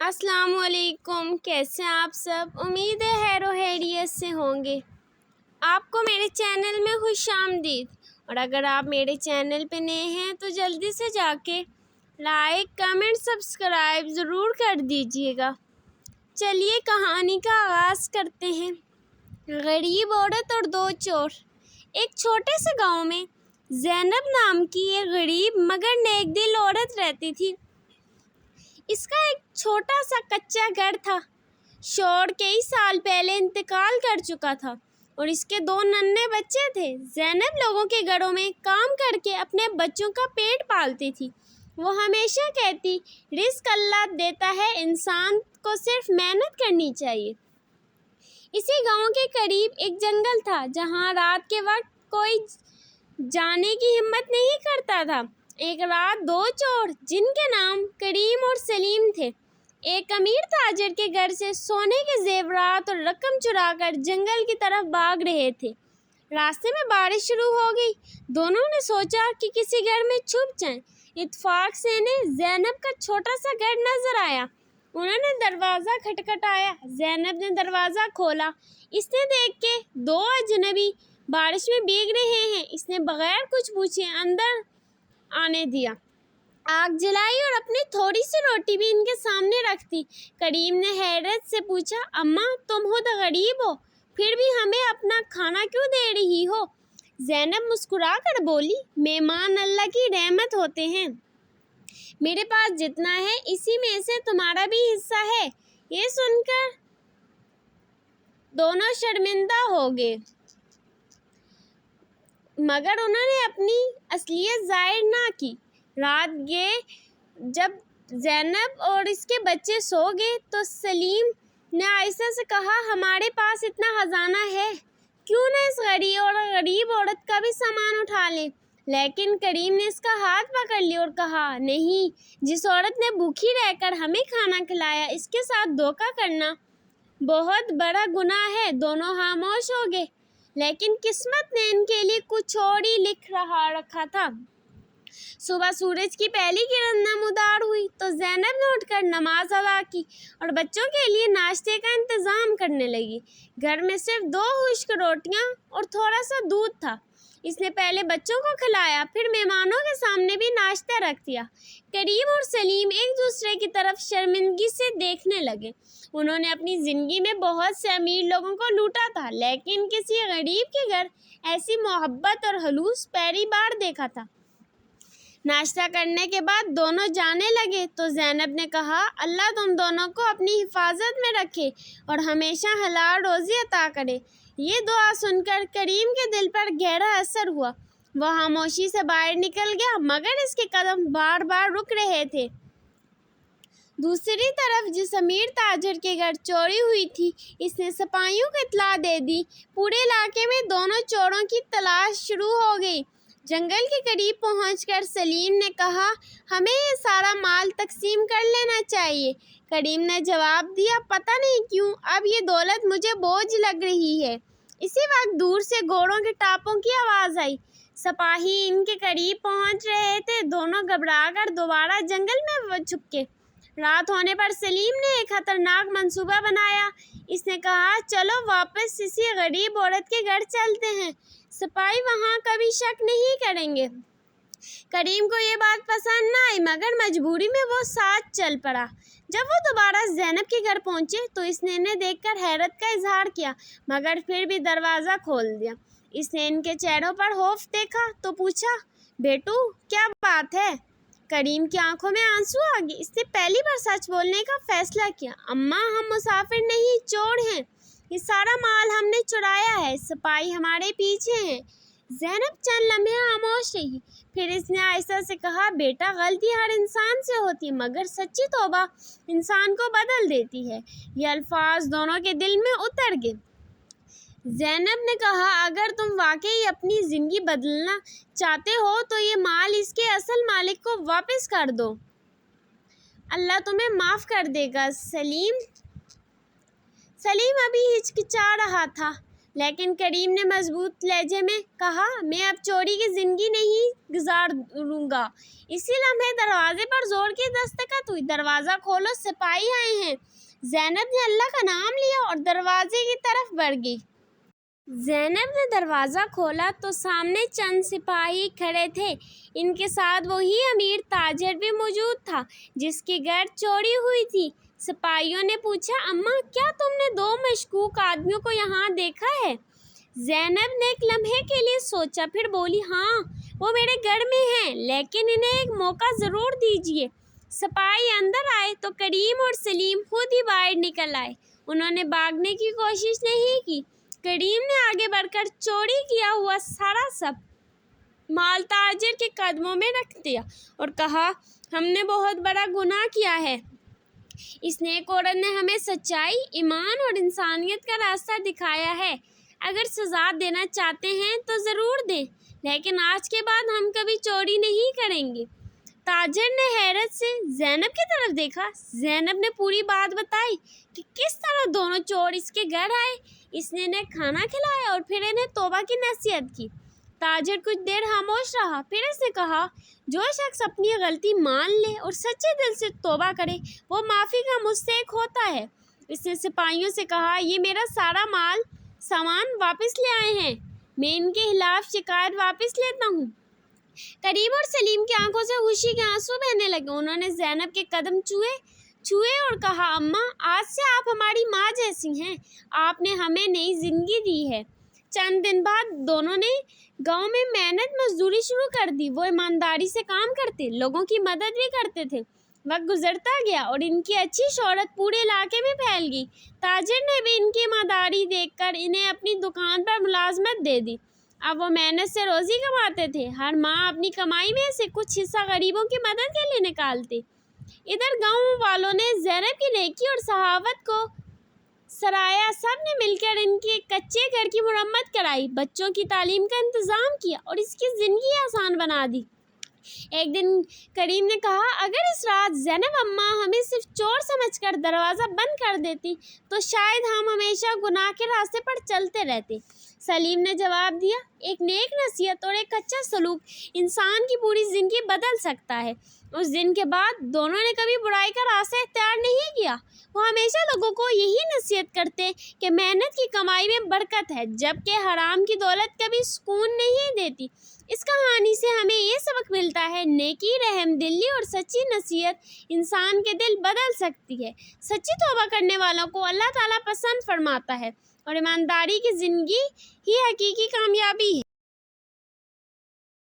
السلام علیکم، کیسے ہیں آپ سب؟ امید ہے خیر و خیریت سے ہوں گے۔ آپ کو میرے چینل میں خوش آمدید، اور اگر آپ میرے چینل پہ نئے ہیں تو جلدی سے جا کے لائک، کمنٹ، سبسکرائب ضرور کر دیجیے گا۔ چلیے کہانی کا آغاز کرتے ہیں۔ غریب عورت اور دو چور۔ ایک چھوٹے سے گاؤں میں زینب نام کی ایک غریب مگر نیک دل عورت رہتی تھی۔ اس کا ایک چھوٹا سا کچا گھر تھا۔ شوہر کئی سال پہلے انتقال کر چکا تھا اور اس کے دو ننھے بچے تھے۔ زینب لوگوں کے گھروں میں کام کر کے اپنے بچوں کا پیٹ پالتی تھی۔ وہ ہمیشہ کہتی، رزق اللہ دیتا ہے، انسان کو صرف محنت کرنی چاہیے۔ اسی گاؤں کے قریب ایک جنگل تھا جہاں رات کے وقت کوئی جانے کی ہمت نہیں کرتا تھا۔ ایک رات دو چور جن کے نام کریم اور سلیم تھے، ایک امیر تاجر کے گھر سے سونے کے زیورات اور رقم چرا کر جنگل کی طرف بھاگ رہے تھے۔ راستے میں بارش شروع ہو گئی۔ دونوں نے سوچا کہ کسی گھر میں چھپ جائیں۔ اتفاق سے انہیں زینب کا چھوٹا سا گھر نظر آیا۔ انہوں نے دروازہ کھٹکھٹایا۔ زینب نے دروازہ کھولا۔ اس نے دیکھ کہ دو اجنبی بارش میں بھیگ رہے ہیں۔ اس نے بغیر کچھ پوچھے اندر آنے دیا، آگ جلائی اور اپنی تھوڑی سی روٹی بھی ان کے سامنے رکھ دی۔ کریم نے حیرت سے پوچھا، اماں تم خود غریب ہو پھر بھی ہمیں اپنا کھانا کیوں دے رہی ہو؟ زینب مسکرا کر بولی، مہمان اللہ کی رحمت ہوتے ہیں، میرے پاس جتنا ہے اسی میں سے تمہارا بھی حصہ ہے۔ یہ سن کر دونوں شرمندہ ہو گئے، مگر انہوں نے اپنی اصلیت ظاہر نہ کی۔ رات گئے جب زینب اور اس کے بچے سو گئے تو سلیم نے عائشہ سے کہا، ہمارے پاس اتنا خزانہ ہے، کیوں نہ اس غریب عورت کا بھی سامان اٹھا لیں؟ لیکن کریم نے اس کا ہاتھ پکڑ لیا اور کہا، نہیں، جس عورت نے بھوکی رہ کر ہمیں کھانا کھلایا اس کے ساتھ دھوکہ کرنا بہت بڑا گناہ ہے۔ دونوں خاموش ہو گئے، لیکن قسمت نے ان کے لیے کچھ اور ہی لکھ رکھا تھا۔ صبح سورج کی پہلی کرن نمودار ہوئی تو زینب نے اٹھ کر نماز ادا کی اور بچوں کے لیے ناشتے کا انتظام کرنے لگی۔ گھر میں صرف دو خشک روٹیاں اور تھوڑا سا دودھ تھا۔ اس نے پہلے بچوں کو کھلایا، پھر مہمانوں کے سامنے بھی ناشتہ رکھ دیا۔ کریم اور سلیم ایک دوسرے کی طرف شرمندگی سے دیکھنے لگے۔ انہوں نے اپنی زندگی میں بہت سے امیر لوگوں کو لوٹا تھا، لیکن کسی غریب کے گھر ایسی محبت اور خلوص پہلی بار دیکھا تھا۔ ناشتہ کرنے کے بعد دونوں جانے لگے تو زینب نے کہا، اللہ تم دونوں کو اپنی حفاظت میں رکھے اور ہمیشہ حلال روزی عطا کرے۔ یہ دعا سن کر کریم کے دل پر گہرا اثر ہوا۔ وہ خاموشی سے باہر نکل گیا، مگر اس کے قدم بار بار رک رہے تھے۔ دوسری طرف جس امیر تاجر کے گھر چوری ہوئی تھی، اس نے سپاہیوں کو اطلاع دے دی۔ پورے علاقے میں دونوں چوروں کی تلاش شروع ہو گئی۔ جنگل کے قریب پہنچ کر سلیم نے کہا، ہمیں یہ سارا مال تقسیم کر لینا چاہیے۔ کریم نے جواب دیا، پتہ نہیں کیوں اب یہ دولت مجھے بوجھ لگ رہی ہے۔ اسی وقت دور سے گھوڑوں کے ٹاپوں کی آواز آئی۔ سپاہی ان کے قریب پہنچ رہے تھے۔ دونوں گھبرا کر دوبارہ جنگل میں چھپ گئے۔ رات ہونے پر سلیم نے ایک خطرناک منصوبہ بنایا۔ اس نے کہا، چلو واپس اسی غریب عورت کے گھر چلتے ہیں، سپاہی وہاں کبھی شک نہیں کریں گے۔ کریم کو یہ بات پسند نہ آئی، مگر مجبوری میں وہ ساتھ چل پڑا۔ جب وہ دوبارہ زینب کے گھر پہنچے تو اس نے انہیں دیکھ کر حیرت کا اظہار کیا، مگر پھر بھی دروازہ کھول دیا۔ اس نے ان کے چہروں پر خوف دیکھا تو پوچھا، بیٹو کیا بات ہے؟ کریم کی آنکھوں میں آنسو آ گئے۔ اس نے پہلی بار سچ بولنے کا فیصلہ کیا، اماں ہم مسافر نہیں، چور ہیں، یہ سارا مال ہم نے چرایا ہے، سپاہی ہمارے پیچھے ہیں۔ زینب چند لمحے خاموش رہی، پھر اس نے عائشہ سے کہا، بیٹا غلطی ہر انسان سے ہوتی ہے، مگر سچی توبہ انسان کو بدل دیتی ہے۔ یہ الفاظ دونوں کے دل میں اتر گئے۔ زینب نے کہا، اگر تم واقعی اپنی زندگی بدلنا چاہتے ہو تو یہ مال اس کے اصل مالک کو واپس کر دو، اللہ تمہیں معاف کر دے گا۔ سلیم ابھی ہچکچا رہا تھا، لیکن کریم نے مضبوط لہجے میں کہا، میں اب چوری کی زندگی نہیں گزاروں گا۔ اسی لمحے دروازے پر زور کی دستک ہوئی۔ دروازہ کھولو، سپاہی آئے ہیں۔ زینب نے اللہ کا نام لیا اور دروازے کی طرف بڑھ گئی۔ زینب نے دروازہ کھولا تو سامنے چند سپاہی کھڑے تھے۔ ان کے ساتھ وہی امیر تاجر بھی موجود تھا جس کے گھر چوری ہوئی تھی۔ سپاہیوں نے پوچھا، اماں کیا تم نے 2 مشکوک آدمیوں کو یہاں دیکھا ہے؟ زینب نے ایک لمحے کے لیے سوچا، پھر بولی، ہاں وہ میرے گھر میں ہیں، لیکن انہیں ایک موقع ضرور دیجیے۔ سپاہی اندر آئے تو کریم اور سلیم خود ہی باہر نکل آئے۔ انہوں نے بھاگنے کی کوشش نہیں کی۔ کریم نے آگے بڑھ کر چوری کیا ہوا سارا سب مال تاجر کے قدموں میں رکھ دیا اور کہا، ہم نے بہت بڑا گناہ کیا ہے۔ اس نیک عورت نے ہمیں سچائی، ایمان اور انسانیت کا راستہ دکھایا ہے۔ اگر سزا دینا چاہتے ہیں تو ضرور دیں، لیکن آج کے بعد ہم کبھی چوری نہیں کریں گے۔ تاجر نے حیرت سے زینب کی طرف دیکھا۔ زینب نے پوری بات بتائی کہ کس طرح دونوں چور اس کے گھر آئے۔ اس نے انہیں کھانا کھلایا اور پھر انہیں توبہ کی نصیحت کی۔ تاجر کچھ دیر خاموش رہا، پھر اس نے کہا، جو شخص اپنی غلطی مان لے اور سچے دل سے توبہ کرے وہ معافی کا مستحق ہوتا ہے۔ اس نے سپاہیوں سے کہا، یہ میرا سارا سامان واپس لے آئے ہیں، میں ان کے خلاف شکایت واپس لیتا ہوں۔ کریم اور سلیم کی آنکھوں سے خوشی کے آنسو بہنے لگے۔ انہوں نے زینب کے قدم چھوئے اور کہا، اماں آج سے آپ ہماری ماں جیسی ہیں، آپ نے ہمیں نئی زندگی دی ہے۔ چند دن بعد دونوں نے گاؤں میں محنت مزدوری شروع کر دی۔ وہ ایمانداری سے کام کرتے، لوگوں کی مدد بھی کرتے تھے۔ وقت گزرتا گیا اور ان کی اچھی شہرت پورے علاقے میں پھیل گئی۔ تاجر نے بھی ان کی ایمانداری دیکھ کر انہیں اپنی دکان پر ملازمت دے دی۔ اب وہ محنت سے روزی کماتے تھے۔ ہر ماہ اپنی کمائی میں سے کچھ حصہ غریبوں کی مدد کے لیے نکالتے۔ ادھر گاؤں والوں نے زینب کی نیکی اور سخاوت کو سراہا۔ سب نے مل کر ان کے کچے گھر کی مرمت کرائی، بچوں کی تعلیم کا انتظام کیا اور اس کی زندگی آسان بنا دی۔ ایک دن کریم نے کہا، اگر اس رات زینب اماں ہمیں صرف چور سمجھ کر دروازہ بند کر دیتی تو شاید ہم ہمیشہ گناہ کے راستے پر چلتے رہتے۔ سلیم نے جواب دیا، ایک نیک نصیحت اور ایک اچھا سلوک انسان کی پوری زندگی بدل سکتا ہے۔ اس دن کے بعد دونوں نے کبھی برائی کا راستہ اختیار نہیں کیا۔ وہ ہمیشہ لوگوں کو یہی نصیحت کرتے کہ محنت کی کمائی میں برکت ہے، جبکہ حرام کی دولت کبھی سکون نہیں دیتی۔ اس کہانی سے ہمیں یہ سبق ملتا ہے، نیکی، رحم دلی اور سچی نصیحت انسان کے دل بدل سکتی ہے۔ سچی توبہ کرنے والوں کو اللہ تعالیٰ پسند فرماتا ہے اور ایمانداری کی زندگی ہی حقیقی کامیابی ہے۔